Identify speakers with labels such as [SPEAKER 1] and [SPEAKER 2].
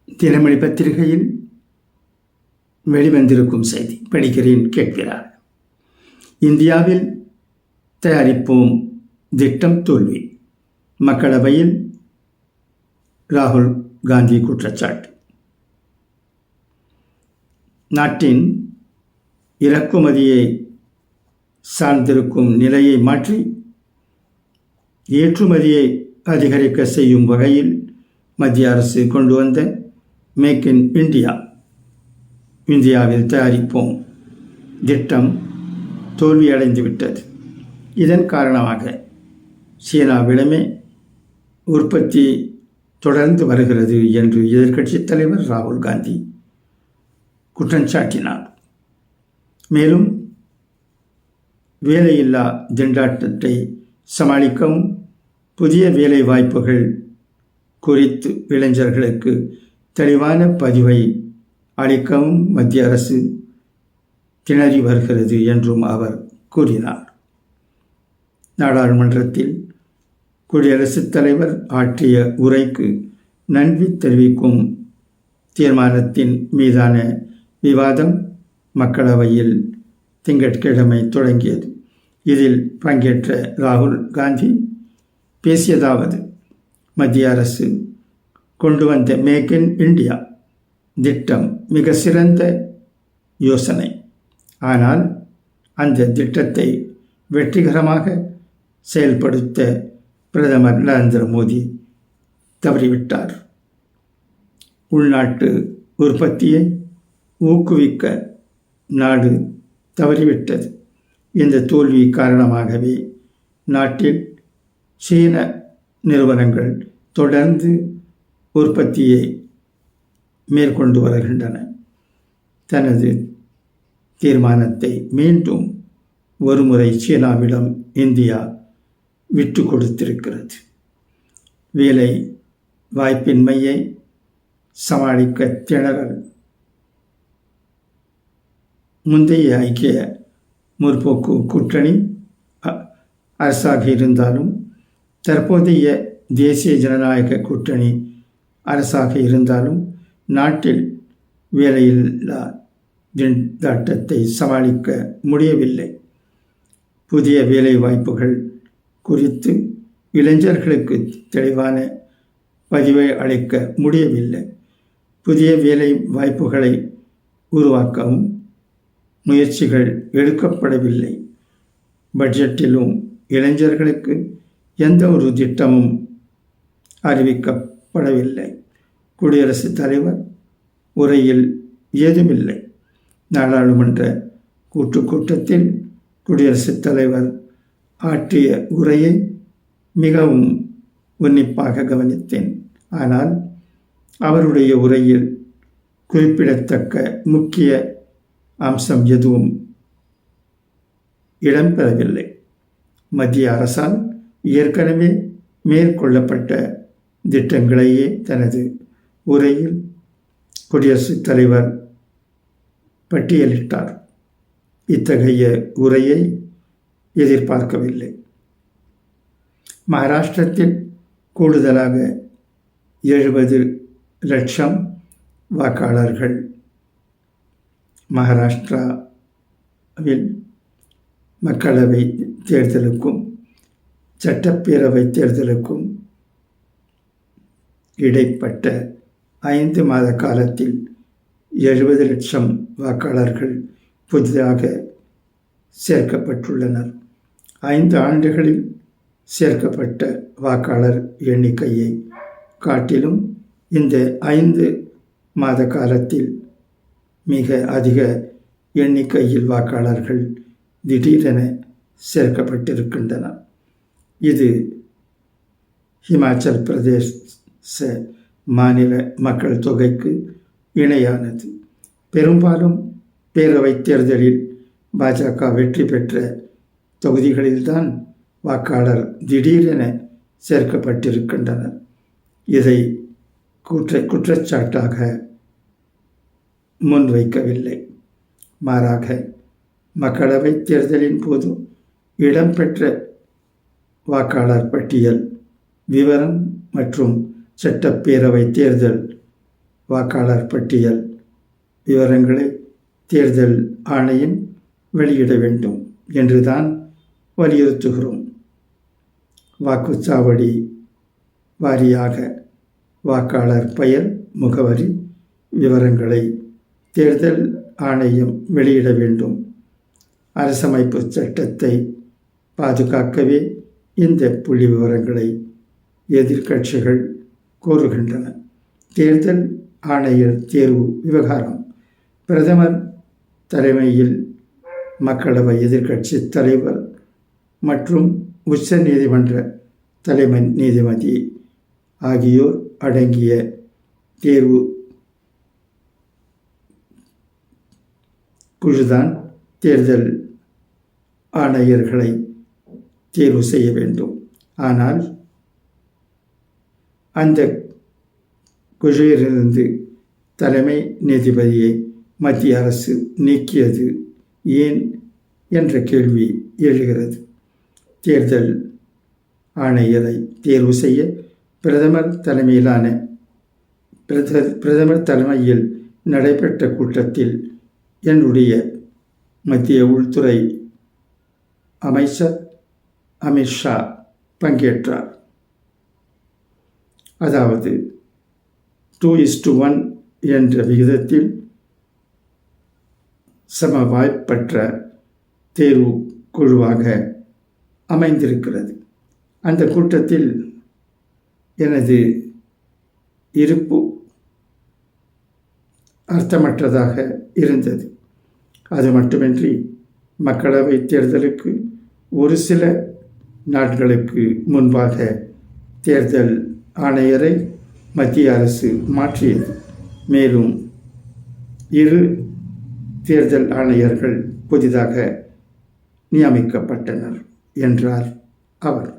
[SPEAKER 1] தினமணி பத்திரிகையில் வெளிவந்திருக்கும் செய்தி படிக்கிறேன், கேட்கிறார். இந்தியாவில் தயாரிப்போம் திட்டம் தோல்வி. மக்களவையில் ராகுல் காந்தி குற்றச்சாட்டு. நாட்டின் இறக்குமதியை சார்ந்திருக்கும் நிலையை மாற்றி ஏற்றுமதியை அதிகரிக்க செய்யும் வகையில் மத்திய அரசு கொண்டு வந்த மேக் இன் இந்தியா, இந்தியாவில் தயாரிப்போம் திட்டம் தோல்வியடைந்துவிட்டது. இதன் காரணமாக சீனாவிடமே உற்பத்தி தொடர்ந்து வருகிறது என்று எதிர்க்கட்சித் தலைவர் ராகுல் காந்தி குற்றம் சாட்டினார். மேலும் வேலையில்லா திண்டாட்டத்தை சமாளிக்கவும் புதிய வேலை வாய்ப்புகள் குறித்து இளைஞர்களுக்கு தெளிவான பதிவை அளிக்கவும் மத்திய அரசு திணறி வருகிறது என்றும் அவர் கூறினார். நாடாளுமன்றத்தில் குடியரசுத் தலைவர் ஆற்றிய உரைக்கு நன்றி தெரிவிக்கும் தீர்மானத்தின் மீதான விவாதம் மக்களவையில் திங்கட்கிழமை தொடங்கியது. இதில் பங்கேற்ற ராகுல் காந்தி பேசியதாவது: மத்திய அரசு கொண்டு வந்த மேக் இன் இந்தியா திட்டம் மிக சிறந்த யோசனை. ஆனால் அந்த திட்டத்தை வெற்றிகரமாக செயல்படுத்த பிரதமர் நரேந்திர மோடி தவறிவிட்டார். உள்நாட்டு உற்பத்தியை ஊக்குவிக்க நாடு தவறிவிட்டது. இந்த தோல்வி காரணமாகவே நாட்டில் சீன நிறுவனங்கள் தொடர்ந்து உற்பத்தியை மேற்கொண்டு வருகின்றன. தனது தீர்மானத்தை மீண்டும் ஒருமுறை சீனாவிடம் இந்தியா விட்டு கொடுத்திருக்கிறது. வேலை வாய்ப்பின்மையை சமாளிக்க திணறல். முந்தைய ஐக்கிய முற்போக்கு கூட்டணி அரசாக இருந்தாலும் தற்போதைய தேசிய ஜனநாயக கூட்டணி அரசாக இருந்தாலும் நாட்டில் வேலையில்லா திண்டாட்டத்தை சமாளிக்க முடியவில்லை. புதிய வேலை வாய்ப்புகள் குறித்து இளைஞர்களுக்கு தெளிவான பதிவை அளிக்க முடியவில்லை. புதிய வேலை வாய்ப்புகளை உருவாக்கவும் முயற்சிகள் எடுக்கப்படவில்லை. பட்ஜெட்டிலும் இளைஞர்களுக்கு எந்த ஒரு திட்டமும் அறிவிக்கப்படவில்லை. குடியரசுத் தலைவர் உரையில் ஏதுமில்லை. நாடாளுமன்ற கூட்டத்தில் குடியரசுத் தலைவர் ஆற்றிய உரையை மிகவும் உன்னிப்பாக கவனித்தேன். ஆனால் அவருடைய உரையில் குறிப்பிடத்தக்க முக்கிய அம்சம் எதுவும் இடம்பெறவில்லை. மத்திய அரசால் ஏற்கனவே மேற்கொள்ளப்பட்ட திட்டங்களையே தனது உரையில் குடியரசுத் தலைவர் பட்டியலிட்டார். இத்தகைய உரையை எதிர்பார்க்கவில்லை. மகாராஷ்டிரத்தில் கூடுதலாக 70 லட்சம் வாக்காளர்கள். மகாராஷ்டிராவில் மக்களவை தேர்தலுக்கும் சட்டப்பேரவை தேர்தலுக்கும் இடைப்பட்ட 5 மாத காலத்தில் 70 லட்சம் வாக்காளர்கள் புதிதாக சேர்க்கப்பட்டுள்ளனர். 5 ஆண்டுகளில் சேர்க்கப்பட்ட வாக்காளர் எண்ணிக்கையை காட்டிலும் இந்த 5 மாத காலத்தில் மிக அதிக எண்ணிக்கையில் வாக்காளர்கள் திடீரென சேர்க்கப்பட்டிருக்கின்றனர். இது ஹிமாச்சல் பிரதேச மாநில மக்கள் தொகைக்கு இணையானது. பெரும்பாலும் பேரவைத் தேர்தலில் பாஜக வெற்றி பெற்ற தொகுதிகளில்தான் வாக்காளர் திடீரென சேர்க்கப்பட்டிருக்கின்றனர். இதை குற்றச்சாட்டாக முன்வைக்கவில்லை. மாறாக மக்களவை தேர்தலின் போது இடம்பெற்ற வாக்காளர் பட்டியல் விவரம் மற்றும் சட்டப்பேரவை தேர்தல் வாக்காளர் பட்டியல் விவரங்களை தேர்தல் ஆணையம் வெளியிட வேண்டும் என்றுதான் வலியுறுத்துகிறோம். வாக்குச்சாவடி வாரியாக வாக்காளர் பெயர், முகவரி விவரங்களை தேர்தல் ஆணையம் வெளியிட வேண்டும். அரசமைப்பு சட்டத்தை பாதுகாக்கவே இந்த புள்ளி விவரங்களை எதிர்க்கட்சிகள் கோருகின்றன. தேர்தல் ஆணையர் தேர்வு விவகாரம் பிரதமர் தலைமையில் மக்களவை எதிர்க்கட்சி தலைவர் மற்றும் உச்ச நீதிமன்ற தலைமை நீதிபதி ஆகியோர் அடங்கிய தேர்வு குழுதான் தேர்தல் ஆணையர்களை தேர்வு செய்ய வேண்டும். ஆனால் அந்த குழுவிலிருந்து தலைமை நீதிபதியை மத்திய அரசு நீக்கியது ஏன் என்ற கேள்வி எழுகிறது. தேர்தல் ஆணையரை தேர்வு செய்ய பிரதமர் தலைமையில் நடைபெற்ற கூட்டத்தில் என்னுடைய மத்திய உள்துறை அமைச்சர் அமித்ஷா பங்கேற்றார். அதாவது 2:1 என்ற விகிதத்தில் சம வாய்ப்பற்ற தேர்வு குழுவாக அமைந்திருக்கிறது. அந்த கூட்டத்தில் எனது இருப்பு அர்த்தமற்றதாக இருந்தது. அது மட்டுமின்றி மக்களவை தேர்தலுக்கு ஒரு சில நாட்களுக்கு முன்பாக தேர்தல் ஆணையரை மத்திய அரசு மாற்றியது. மேலும் 2 தேர்தல் ஆணையர்கள் புதிதாக நியமிக்கப்பட்டனர் என்றார் அவர்.